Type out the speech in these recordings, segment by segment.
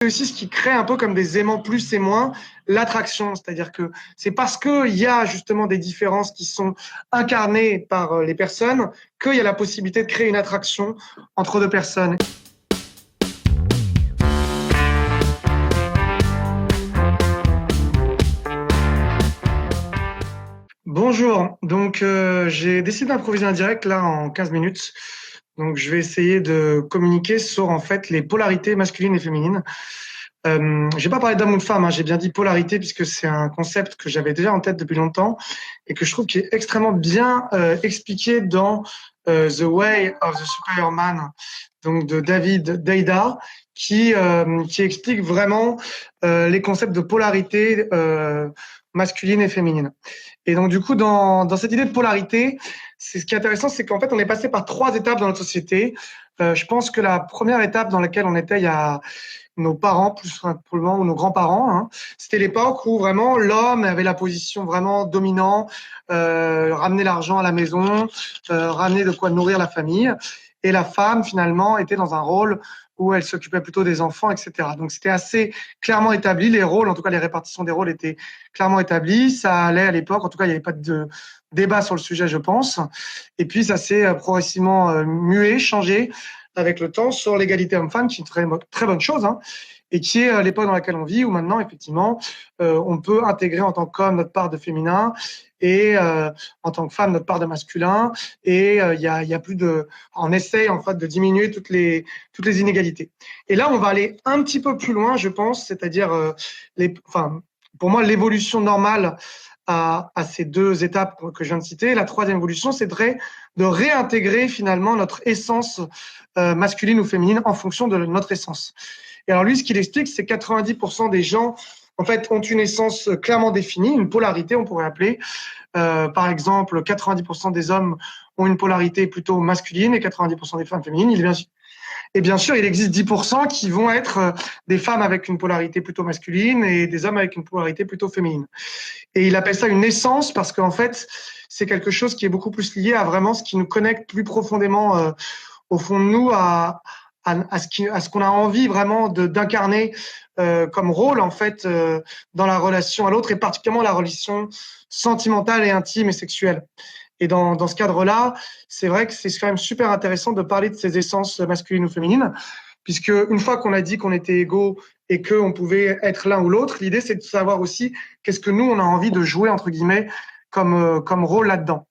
C'est aussi ce qui crée un peu comme des aimants plus et moins l'attraction. C'est-à-dire que c'est parce qu'il y a justement des différences qui sont incarnées par les personnes qu'il y a la possibilité de créer une attraction entre deux personnes. Bonjour, donc j'ai décidé d'improviser un direct là en 15 minutes. Donc je vais essayer de communiquer sur en fait les polarités masculines et féminines. J'ai pas parlé d'homme ou de femme, hein, j'ai bien dit polarité puisque c'est un concept que j'avais déjà en tête depuis longtemps et que je trouve qui est extrêmement bien expliqué dans The Way of the Superior Man, donc de David Deida, qui explique vraiment les concepts de polarité masculine et féminine. Et donc du coup, dans cette idée de polarité, c'est ce qui est intéressant, c'est qu'en fait, on est passé par trois étapes dans notre société. Je pense que la première étape dans laquelle on était il y a nos parents, plus simplement, ou nos grands-parents, hein, c'était l'époque où vraiment l'homme avait la position vraiment dominante, ramener l'argent à la maison, ramener de quoi nourrir la famille, et la femme finalement était dans un rôle où elle s'occupait plutôt des enfants, etc. Donc c'était assez clairement établi, les rôles, en tout cas les répartitions des rôles étaient clairement établies, ça allait à l'époque, en tout cas il n'y avait pas de débat sur le sujet, je pense, et puis ça s'est progressivement mué, changé, avec le temps sur l'égalité homme-femme, qui est une très bonne chose, hein, et qui est l'époque dans laquelle on vit, où maintenant, effectivement, on peut intégrer en tant qu'homme notre part de féminin et en tant que femme notre part de masculin, et il y a plus de, on essaye en fait de diminuer toutes les inégalités. Et là, on va aller un petit peu plus loin, je pense, c'est-à-dire pour moi, l'évolution normale à ces deux étapes que je viens de citer. La troisième évolution, c'est de réintégrer finalement notre essence masculine ou féminine en fonction de notre essence. Et alors lui, ce qu'il explique, c'est que 90% des gens, en fait, ont une essence clairement définie, une polarité, on pourrait appeler. Par exemple, 90% des hommes ont une polarité plutôt masculine et 90% des femmes féminines. Et bien sûr, il existe 10% qui vont être des femmes avec une polarité plutôt masculine et des hommes avec une polarité plutôt féminine. Et il appelle ça une essence parce qu'en fait, c'est quelque chose qui est beaucoup plus lié à vraiment ce qui nous connecte plus profondément au fond de nous à ce qu'on a envie vraiment d'incarner comme rôle en fait dans la relation à l'autre et particulièrement la relation sentimentale et intime et sexuelle. Et dans ce cadre-là, c'est vrai que c'est quand même super intéressant de parler de ces essences masculines ou féminines, puisque une fois qu'on a dit qu'on était égaux et qu'on pouvait être l'un ou l'autre, l'idée c'est de savoir aussi qu'est-ce que nous on a envie de jouer entre guillemets comme rôle là-dedans.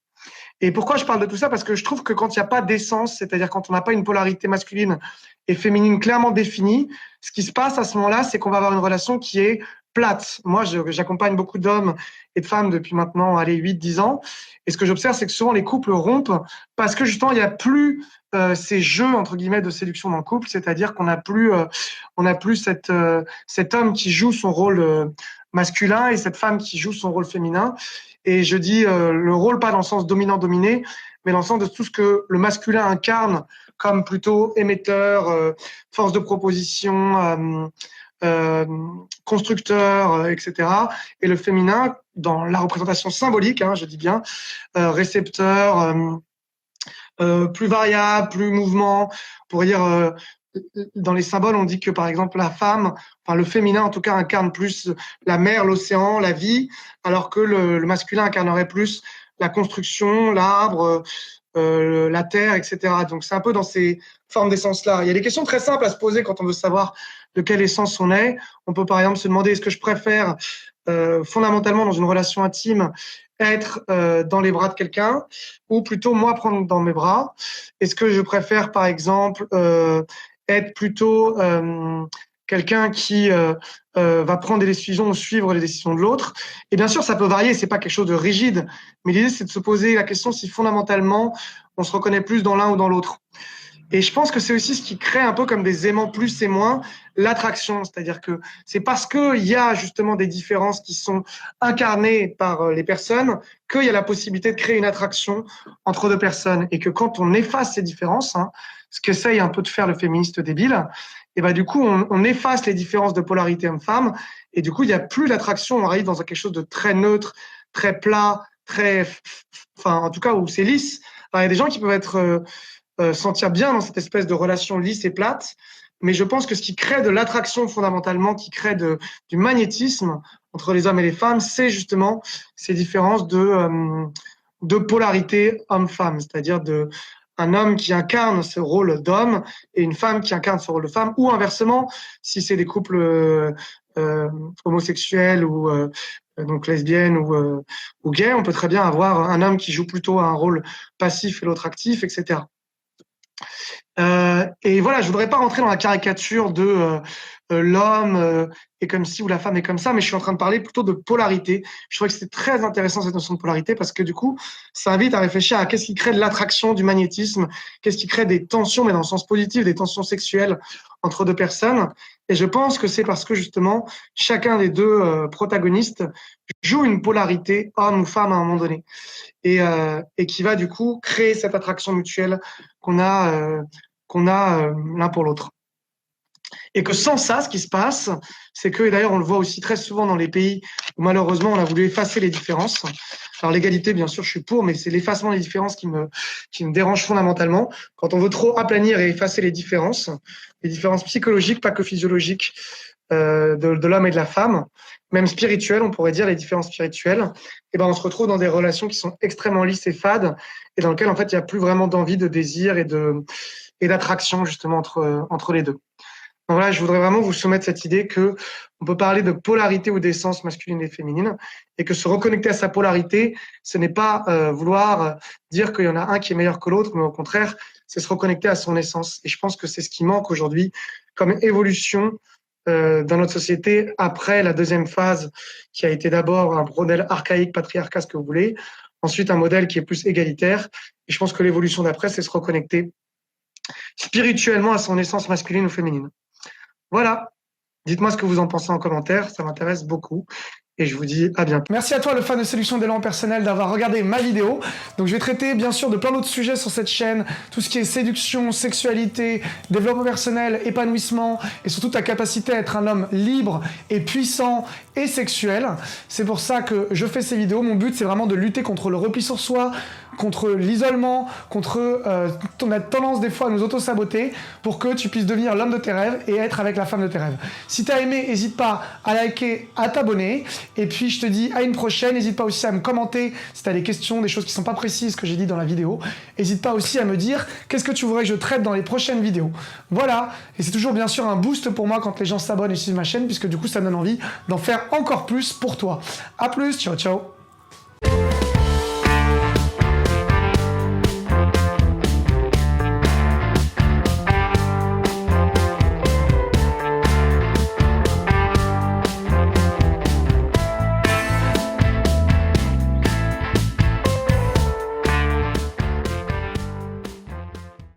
Et pourquoi je parle de tout ça? Parce que je trouve que quand il n'y a pas d'essence, c'est-à-dire quand on n'a pas une polarité masculine et féminine clairement définie, ce qui se passe à ce moment-là, c'est qu'on va avoir une relation qui est plate. Moi, j'accompagne beaucoup d'hommes et de femmes depuis maintenant, allez, 8-10 ans. Et ce que j'observe, c'est que souvent les couples rompent parce que justement, il n'y a plus ces jeux, entre guillemets, de séduction dans le couple. C'est-à-dire qu'on n'a plus cet homme qui joue son rôle masculin et cette femme qui joue son rôle féminin. Et je dis le rôle pas dans le sens dominant-dominé, mais dans le sens de tout ce que le masculin incarne comme plutôt émetteur, force de proposition, constructeur, etc. Et le féminin, dans la représentation symbolique, hein, je dis bien, récepteur, plus variable, plus mouvement. On pourrait dire, dans les symboles, on dit que par exemple la femme, enfin le féminin en tout cas, incarne plus la mer, l'océan, la vie, alors que le masculin incarnerait plus la construction, l'arbre, la terre, etc. Donc c'est un peu dans ces formes d'essence-là. Il y a des questions très simples à se poser quand on veut savoir de quelle essence on est. On peut par exemple se demander est-ce que je préfère fondamentalement dans une relation intime être dans les bras de quelqu'un ou plutôt moi prendre dans mes bras. Est-ce que je préfère par exemple être plutôt quelqu'un qui va prendre des décisions ou suivre les décisions de l'autre. Et bien sûr, ça peut varier, c'est pas quelque chose de rigide, mais l'idée, c'est de se poser la question si fondamentalement, on se reconnaît plus dans l'un ou dans l'autre. Et je pense que c'est aussi ce qui crée un peu comme des aimants plus et moins l'attraction. C'est-à-dire que c'est parce qu'il y a justement des différences qui sont incarnées par les personnes qu'il y a la possibilité de créer une attraction entre deux personnes. Et que quand on efface ces différences, hein, ce qu'essaye un peu de faire le féministe débile, et ben du coup, on efface les différences de polarité homme-femme. Et du coup, il n'y a plus d'attraction. On arrive dans quelque chose de très neutre, très plat, en tout cas, où c'est lisse. Alors, il y a des gens qui peuvent être sentir bien dans cette espèce de relation lisse et plate, mais je pense que ce qui crée de l'attraction fondamentalement, qui crée du magnétisme entre les hommes et les femmes, c'est justement ces différences de polarité homme-femme, c'est-à-dire un homme qui incarne ce rôle d'homme et une femme qui incarne ce rôle de femme, ou inversement, si c'est des couples homosexuels ou donc lesbiennes ou gays, on peut très bien avoir un homme qui joue plutôt un rôle passif et l'autre actif, etc. Et voilà, je voudrais pas rentrer dans la caricature de l'homme est comme ci ou la femme est comme ça, mais je suis en train de parler plutôt de polarité. Je trouvais que c'était très intéressant cette notion de polarité parce que du coup, ça invite à réfléchir à qu'est-ce qui crée de l'attraction, du magnétisme, qu'est-ce qui crée des tensions, mais dans le sens positif, des tensions sexuelles entre deux personnes. Et je pense que c'est parce que justement, chacun des deux protagonistes joue une polarité, homme ou femme à un moment donné, et qui va du coup créer cette attraction mutuelle qu'on a l'un pour l'autre. Et que sans ça, ce qui se passe, c'est que, et d'ailleurs on le voit aussi très souvent dans les pays où malheureusement on a voulu effacer les différences. Alors l'égalité, bien sûr, je suis pour, mais c'est l'effacement des différences qui me dérange fondamentalement. Quand on veut trop aplanir et effacer les différences psychologiques, pas que physiologiques, de l'homme et de la femme, même spirituelles, on pourrait dire les différences spirituelles, et ben on se retrouve dans des relations qui sont extrêmement lisses et fades, et dans lesquelles en fait il n'y a plus vraiment d'envie, de désir et d'attraction justement entre les deux. Donc voilà, je voudrais vraiment vous soumettre cette idée que on peut parler de polarité ou d'essence masculine et féminine, et que se reconnecter à sa polarité, ce n'est pas vouloir dire qu'il y en a un qui est meilleur que l'autre, mais au contraire, c'est se reconnecter à son essence. Et je pense que c'est ce qui manque aujourd'hui comme évolution dans notre société après la deuxième phase, qui a été d'abord un modèle archaïque, patriarcat, ce que vous voulez, ensuite un modèle qui est plus égalitaire. Et je pense que l'évolution d'après, c'est se reconnecter spirituellement à son essence masculine ou féminine. Voilà. Dites-moi ce que vous en pensez en commentaire, ça m'intéresse beaucoup. Et je vous dis à bientôt. Merci à toi, le fan de séduction d'élan personnel, d'avoir regardé ma vidéo. Donc je vais traiter bien sûr de plein d'autres sujets sur cette chaîne, tout ce qui est séduction, sexualité, développement personnel, épanouissement, et surtout ta capacité à être un homme libre et puissant et sexuel. C'est pour ça que je fais ces vidéos. Mon but, c'est vraiment de lutter contre le repli sur soi, contre l'isolement, contre notre tendance des fois à nous auto-saboter, pour que tu puisses devenir l'homme de tes rêves et être avec la femme de tes rêves. Si tu as aimé, n'hésite pas à liker, à t'abonner. Et puis je te dis à une prochaine. N'hésite pas aussi à me commenter si tu as des questions, des choses qui ne sont pas précises que j'ai dit dans la vidéo. N'hésite pas aussi à me dire qu'est-ce que tu voudrais que je traite dans les prochaines vidéos. Voilà, et c'est toujours bien sûr un boost pour moi quand les gens s'abonnent et suivent ma chaîne, puisque du coup ça me donne envie d'en faire encore plus pour toi. A plus, ciao ciao.